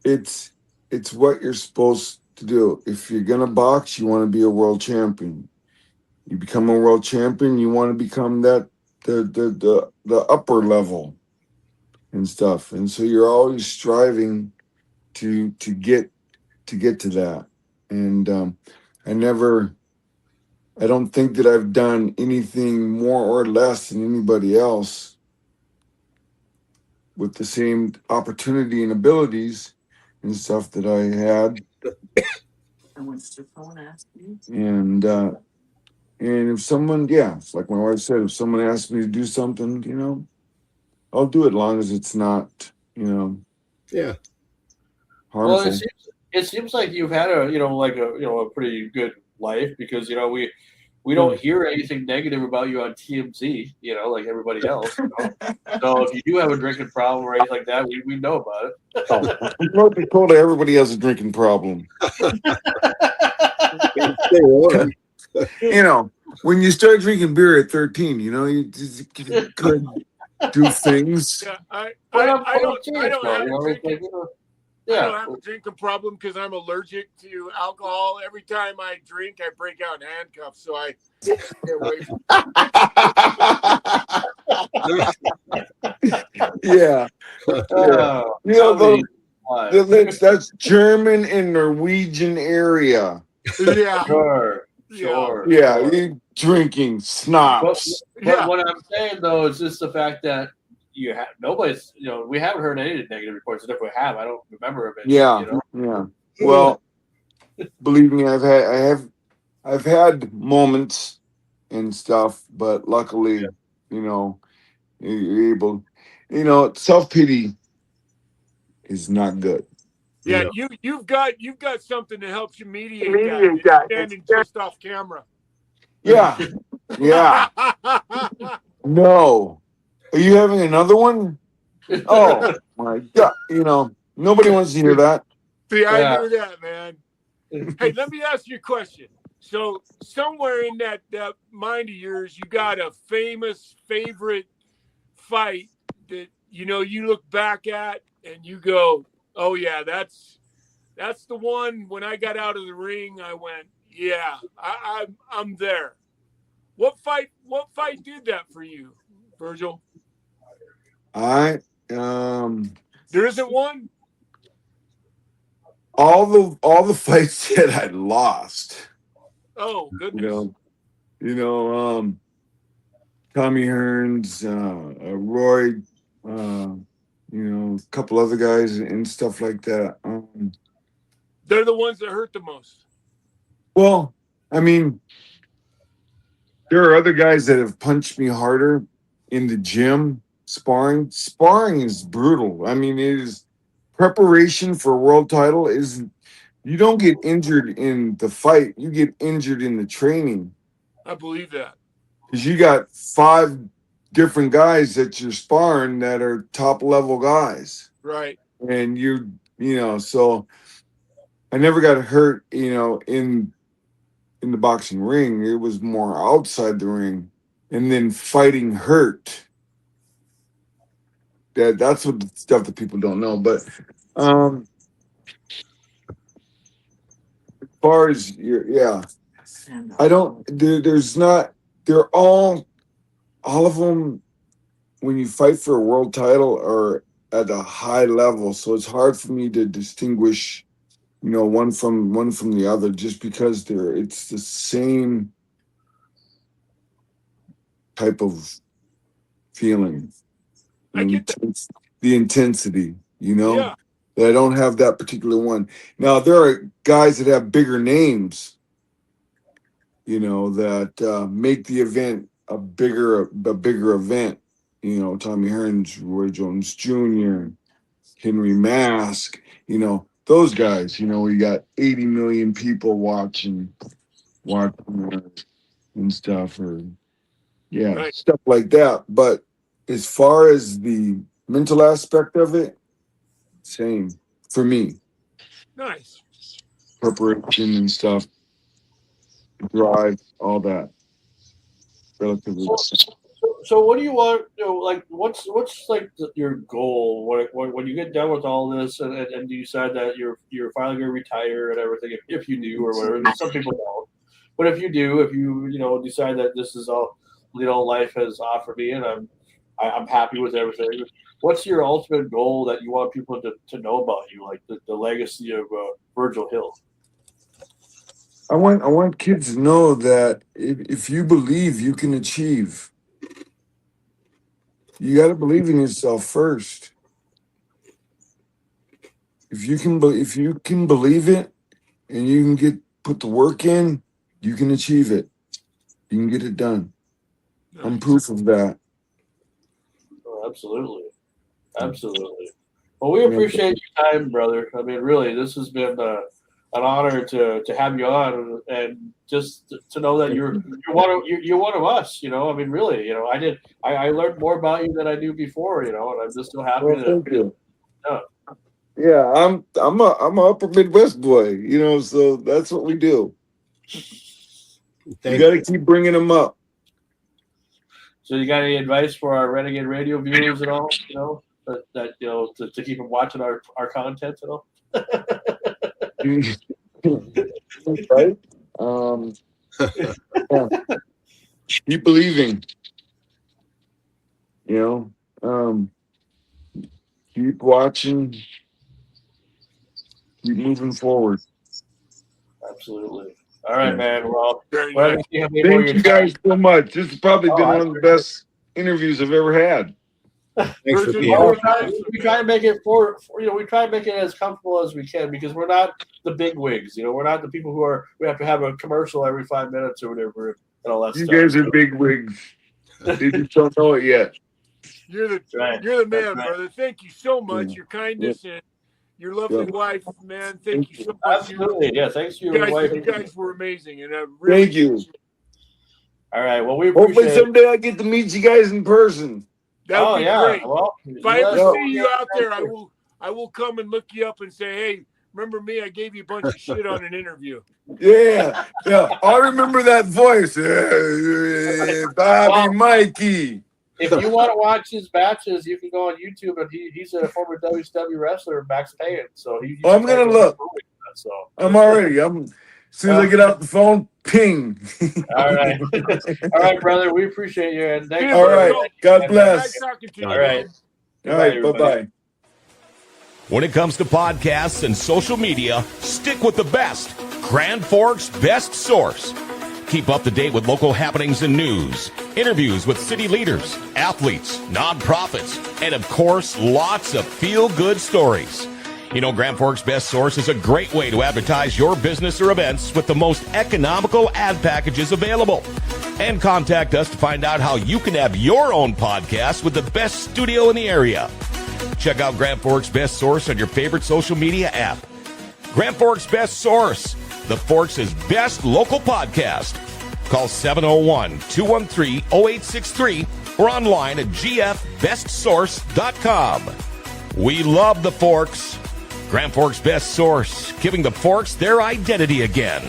it's what you're supposed to do. If you're gonna box, you want to be a world champion. You become a world champion, you want to become that the upper level and stuff. And so you're always striving to get to that. And I don't think that I've done anything more or less than anybody else with the same opportunity and abilities and stuff that I had. And if someone, like my wife said, if someone asks me to do something, I'll do it as long as it's not, harmful. Well, it seems like you've had a pretty good life because we don't hear anything negative about you on TMZ, like everybody else. So if you do have a drinking problem or anything like that, we know about it. North Dakota, everybody has a drinking problem. When you start drinking beer at 13, you could do things. Yeah, I don't have a drinking problem because I'm allergic to alcohol. Every time I drink, I break out in handcuffs, so I get away from that's German and Norwegian area. Yeah. Sure. Yeah, you drinking snobs. But what I'm saying though is just the fact that nobody's we haven't heard any negative reports. And if we have, I don't remember of it. Yeah. Well, believe me, I've had moments and stuff, but luckily, you're able. Self-pity is not good. Yeah, you've got something that helps you mediate that. Standing just off camera. Yeah. No. Are you having another one? Oh my God! Nobody wants to hear that. See, I knew that, man. Hey, let me ask you a question. So somewhere in that mind of yours, you got a famous favorite fight that you look back at and you go, Oh yeah, that's the one. When I got out of the ring, I went, yeah, I'm there. What fight did that for you, Virgil? I There isn't one. all the fights that I lost. Oh You goodness. know, Tommy Hearns, Roy, a couple other guys and stuff like that. They're the ones that hurt the most. Well, I mean, there are other guys that have punched me harder in the gym sparring. Sparring is brutal. I mean, it is preparation for a world title is you don't get injured in the fight, you get injured in the training. I believe that. Because you got 5 different guys that you're sparring that are top level guys. Right. And so I never got hurt, in the boxing ring. It was more outside the ring. And then fighting hurt. That's what the stuff that people don't know. But as far as I don't there's not they're all of them when you fight for a world title are at a high level. So it's hard for me to distinguish one from the other just because it's the same type of feeling. I get that. The intensity, Yeah. that I don't have that particular one. Now there are guys that have bigger names, that make the event a bigger event. Tommy Hearns, Roy Jones Jr., Henry Mask, those guys. We got 80 million people watching and stuff, or Right. stuff like that. But as far as the mental aspect of it, same for me. Nice. Preparation and stuff, drive, all that. Relatively. So what do you want? Like, what's like your goal when you get done with all this, and you decide that you're finally going to retire and everything, if you do or whatever. Some people don't, but if you do, if you decide that this is all life has offered me, and I'm happy with everything. What's your ultimate goal that you want people to know about you, like the legacy of Virgil Hill? I want kids to know that if you believe, you can achieve. You got to believe in yourself first. If you can believe it, and you can put the work in, you can achieve it. You can get it done. Nice. I'm proof of that. Oh, absolutely. Well, we appreciate your time, brother. I mean, really, this has been an honor to have you on, and just to know that you're one of us. I mean, really, I learned more about you than I knew before. And I'm just so happy Well, thank you. Yeah. Yeah, I'm a upper Midwest boy. So that's what we do. You got to keep bringing them up. So, you got any advice for our Renegade Radio viewers at all? That to keep them watching our content at all. Right? Yeah. Keep believing. Keep watching. Keep moving forward. Absolutely. All right, man. Well, Very well, nice. thank Thank you guys so much. This has probably been one of the best interviews I've ever had. Thanks for Virgil, being Well, here. we try to make it we try to make it as comfortable as we can, because we're not the big wigs. We're not the people we have to have a commercial every 5 minutes or whatever and all that You stuff. guys are big wigs. They just don't know it yet. You're the Right. man, That's right. brother. Thank you so much. Yeah. Your kindness and your lovely wife, man. Thank you so much. Absolutely. Yeah. Thanks to You your guys, wife. you guys were amazing, and I really Thank you. All right. Well, we Hopefully appreciate it. someday I get to meet you guys in person. that would be great. Well, If I ever Yeah. see you out there, I will come and look you up and say, hey, remember me? I gave you a bunch of shit on an interview. Yeah. I remember that voice. Bobby Mikey. if you want to watch his matches, you can go on YouTube, and he's a former WCW wrestler, Max Payne. So I'm gonna look. So I'm already. As soon as I get off the phone, ping. all right, all right, brother. We appreciate you, and thanks. All right. God bless. Nice talking to you. All right. All right. Bye bye. When it comes to podcasts and social media, stick with the best. Grand Forks' best source. Keep up to date with local happenings and news, interviews with city leaders, athletes, nonprofits, and of course, lots of feel-good stories. You know, Grand Forks' best source is a great way to advertise your business or events with the most economical ad packages available. And contact us to find out how you can have your own podcast with the best studio in the area. Check out Grand Forks' best source on your favorite social media app. Grand Forks' best source, the Forks' best local podcast. Call 701-213-0863 or online at gfbestsource.com. We love the Forks. Grand Forks' best source, giving the Forks their identity again.